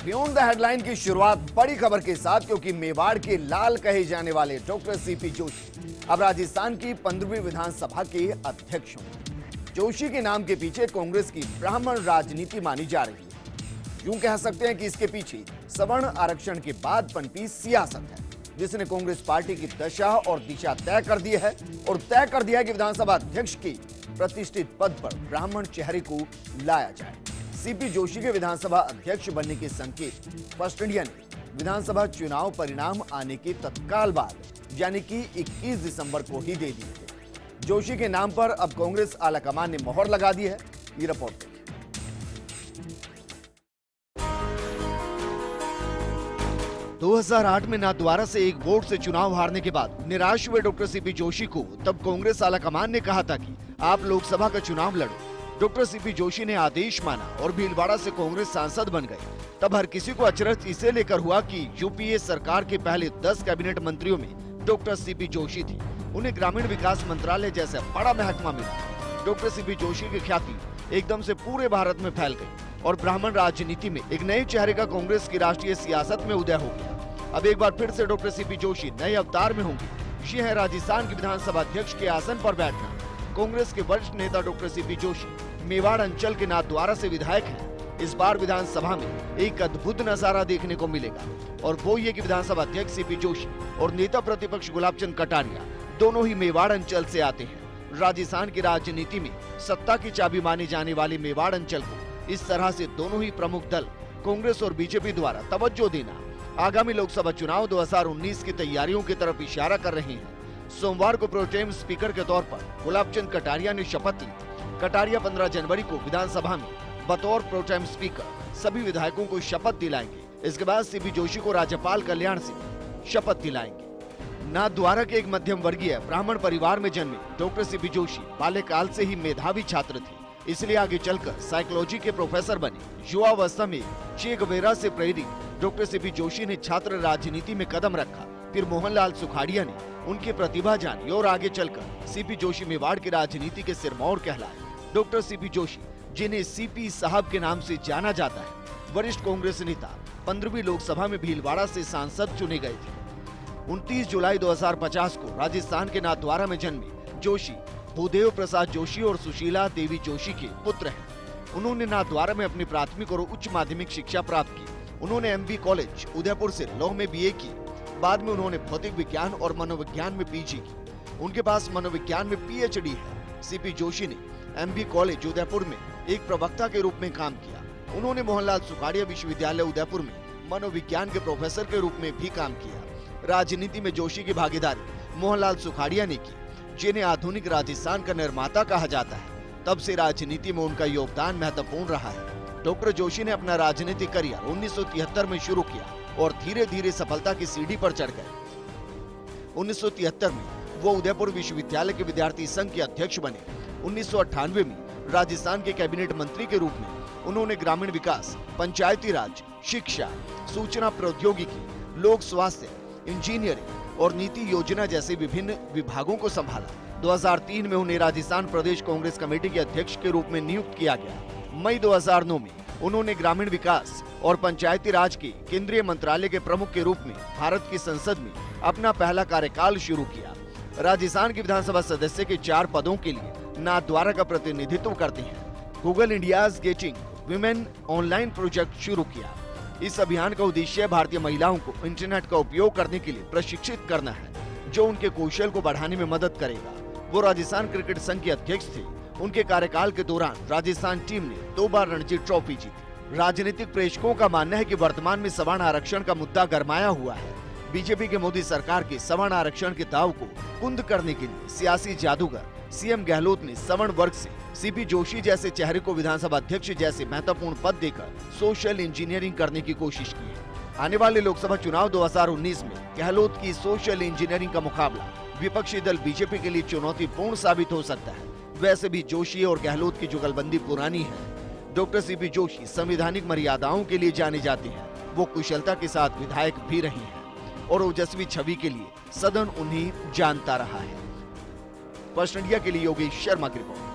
Beyond the headline की शुरुआत बड़ी खबर के साथ, क्योंकि मेवाड़ के लाल कहे जाने वाले डॉक्टर सीपी जोशी अब राजस्थान की 15वीं विधानसभा के अध्यक्ष होंगे। जोशी के नाम के पीछे कांग्रेस की ब्राह्मण राजनीति मानी जा रही है। यूं कह सकते हैं कि इसके पीछे सवर्ण आरक्षण के बाद पनपी सियासत है, जिसने कांग्रेस पार्टी की दशा और दिशा तय कर दी है और तय कर दिया कि विधानसभा अध्यक्ष के प्रतिष्ठित पद पर ब्राह्मण चेहरे को लाया जाए। सीपी जोशी के विधानसभा अध्यक्ष बनने के संकेत फर्स्ट इंडिया ने विधानसभा चुनाव परिणाम आने के तत्काल बाद यानी कि 21 दिसंबर को ही दे दिए थे। जोशी के नाम पर अब कांग्रेस आलाकमान ने मोहर लगा दी है। ये रिपोर्ट 2008 में नाथद्वारा से एक वोट से चुनाव हारने के बाद निराश हुए डॉक्टर सीपी जोशी को तब कांग्रेस आलाकमान ने कहा था कि आप लोकसभा का चुनाव लड़ो। डॉक्टर सीपी जोशी ने आदेश माना और भीलवाड़ा से कांग्रेस सांसद बन गए। तब हर किसी को अचरज इसे लेकर हुआ कि यूपीए सरकार के पहले 10 कैबिनेट मंत्रियों में डॉक्टर सीपी जोशी थे। उन्हें ग्रामीण विकास मंत्रालय जैसा बड़ा महकमा मिला। डॉक्टर सीपी जोशी की ख्याति एकदम से पूरे भारत में फैल गई और ब्राह्मण राजनीति में एक नए चेहरे का कांग्रेस की राष्ट्रीय सियासत में उदय हो गया। अब एक बार फिर से डॉक्टर सीपी जोशी नए अवतार में होंगे। ये है राजस्थान के विधानसभा अध्यक्ष के आसन पर बैठना। कांग्रेस के वरिष्ठ नेता डॉक्टर सीपी जोशी मेवाड़ अंचल के नाथद्वारा से विधायक हैं। इस बार विधानसभा में एक अद्भुत नजारा देखने को मिलेगा और वो ये कि विधानसभा अध्यक्ष सीपी जोशी और नेता प्रतिपक्ष गुलाबचंद कटारिया दोनों ही मेवाड़ अंचल से आते हैं। राजस्थान की राजनीति में सत्ता की चाबी माने जाने वाले मेवाड़ अंचल को इस तरह से दोनों ही प्रमुख दल कांग्रेस और बीजेपी द्वारा तवज्जो देना आगामी लोकसभा चुनाव 2019 की तैयारियों की तरफ इशारा कर रहे हैं। सोमवार को प्रोटेम स्पीकर के तौर पर गुलाबचंद कटारिया ने शपथ ली। कटारिया 15 जनवरी को विधानसभा में बतौर प्रोटेम स्पीकर सभी विधायकों को शपथ दिलाएंगे। इसके बाद सीपी जोशी को राज्यपाल कल्याण सिंह शपथ दिलाएंगे। नाथद्वारा के एक मध्यम वर्गीय ब्राह्मण परिवार में जन्मे डॉक्टर सीपी जोशी बाल्यकाल से ही मेधावी छात्र थे, इसलिए आगे चलकर साइकोलॉजी के प्रोफेसर बने। युवावस्था में चे गवेरा से प्रेरित डॉक्टर सीपी जोशी ने छात्र राजनीति में कदम रखा। फिर मोहनलाल सुखाड़िया ने उनकी प्रतिभा जानी और आगे चलकर सीपी जोशी मेवाड़ की राजनीति के सिरमौर कहलाए। डॉक्टर सीपी जोशी, जिन्हें सीपी साहब के नाम से जाना जाता है, वरिष्ठ कांग्रेस नेता 15वीं लोकसभा में भीलवाड़ा से सांसद चुने गए थे। 29 जुलाई 2050 को राजस्थान के नाथद्वारा में जन्मे जोशी भूदेव प्रसाद जोशी और सुशीला देवी जोशी के पुत्र हैं। उन्होंने नाथद्वारा में अपनी प्राथमिक और उच्च माध्यमिक शिक्षा प्राप्त की। उन्होंने एमबी कॉलेज उदयपुर से लॉ में बीए की। बाद में उन्होंने भौतिक विज्ञान और मनोविज्ञान में पीजी की। उनके पास मनोविज्ञान में पीएचडी है। सीपी जोशी ने एमबी कॉलेज उदयपुर में एक प्रवक्ता के रूप में काम किया। उन्होंने मोहनलाल सुखाड़िया विश्वविद्यालय उदयपुर में मनोविज्ञान के प्रोफेसर के रूप में भी काम किया। राजनीति में जोशी की भागीदारी मोहनलाल सुखाड़िया ने की, जिन्हें आधुनिक राजस्थान का निर्माता कहा जाता है। तब से राजनीति में उनका योगदान महत्वपूर्ण रहा है। डॉक्टर जोशी ने अपना राजनीतिक करियर 1973 में शुरू किया और धीरे धीरे सफलता की सीढ़ी पर चढ़ गए। 1973 में वो उदयपुर विश्वविद्यालय के विद्यार्थी संघ के अध्यक्ष बने। 1998 में राजस्थान के कैबिनेट मंत्री के रूप में उन्होंने ग्रामीण विकास, पंचायती राज, शिक्षा, सूचना प्रौद्योगिकी, लोक स्वास्थ्य, इंजीनियरिंग और नीति योजना जैसे विभिन्न विभागों को संभाला। 2003 में उन्हें राजस्थान प्रदेश कांग्रेस कमेटी के अध्यक्ष के रूप में नियुक्त किया गया। मई 2009 में उन्होंने ग्रामीण विकास और पंचायती राज के केंद्रीय मंत्रालय के प्रमुख के रूप में भारत की संसद में अपना पहला कार्यकाल शुरू किया। राजस्थान की विधानसभा सदस्य के 4 पदों के लिए नाथद्वारा का प्रतिनिधित्व करते हैं। Google India's getting women online project शुरू किया। इस अभियान का उद्देश्य भारतीय महिलाओं को इंटरनेट का उपयोग करने के लिए प्रशिक्षित करना है, जो उनके कौशल को बढ़ाने में मदद करेगा। वो राजस्थान क्रिकेट संघ के अध्यक्ष थे। उनके कार्यकाल के दौरान राजस्थान टीम ने 2 बार रणजी ट्रॉफी जीती। राजनीतिक प्रेक्षकों का मानना है कि वर्तमान में सवर्ण आरक्षण का मुद्दा गरमाया हुआ है। बीजेपी के मोदी सरकार के सवर्ण आरक्षण के दाव को कुंद करने के लिए सियासी जादूगर सीएम गहलोत ने सवर्ण वर्ग से सीपी जोशी जैसे चेहरे को विधानसभा अध्यक्ष जैसे महत्वपूर्ण पद देकर सोशल इंजीनियरिंग करने की कोशिश की है। आने वाले लोकसभा चुनाव 2019 में गहलोत की सोशल इंजीनियरिंग का मुकाबला विपक्षी दल बीजेपी के लिए चुनौतीपूर्ण साबित हो सकता है। वैसे भी जोशी और गहलोत की जुगलबंदी पुरानी है। डॉक्टर सीपी जोशी संवैधानिक मर्यादाओं के लिए जाने जाते हैं। वो कुशलता के साथ विधायक भी रहे हैं और ओजस्वी छवि के लिए सदन उन्हें जानता रहा है। फर्स्ट इंडिया के लिए योगेश शर्मा की रिपोर्ट।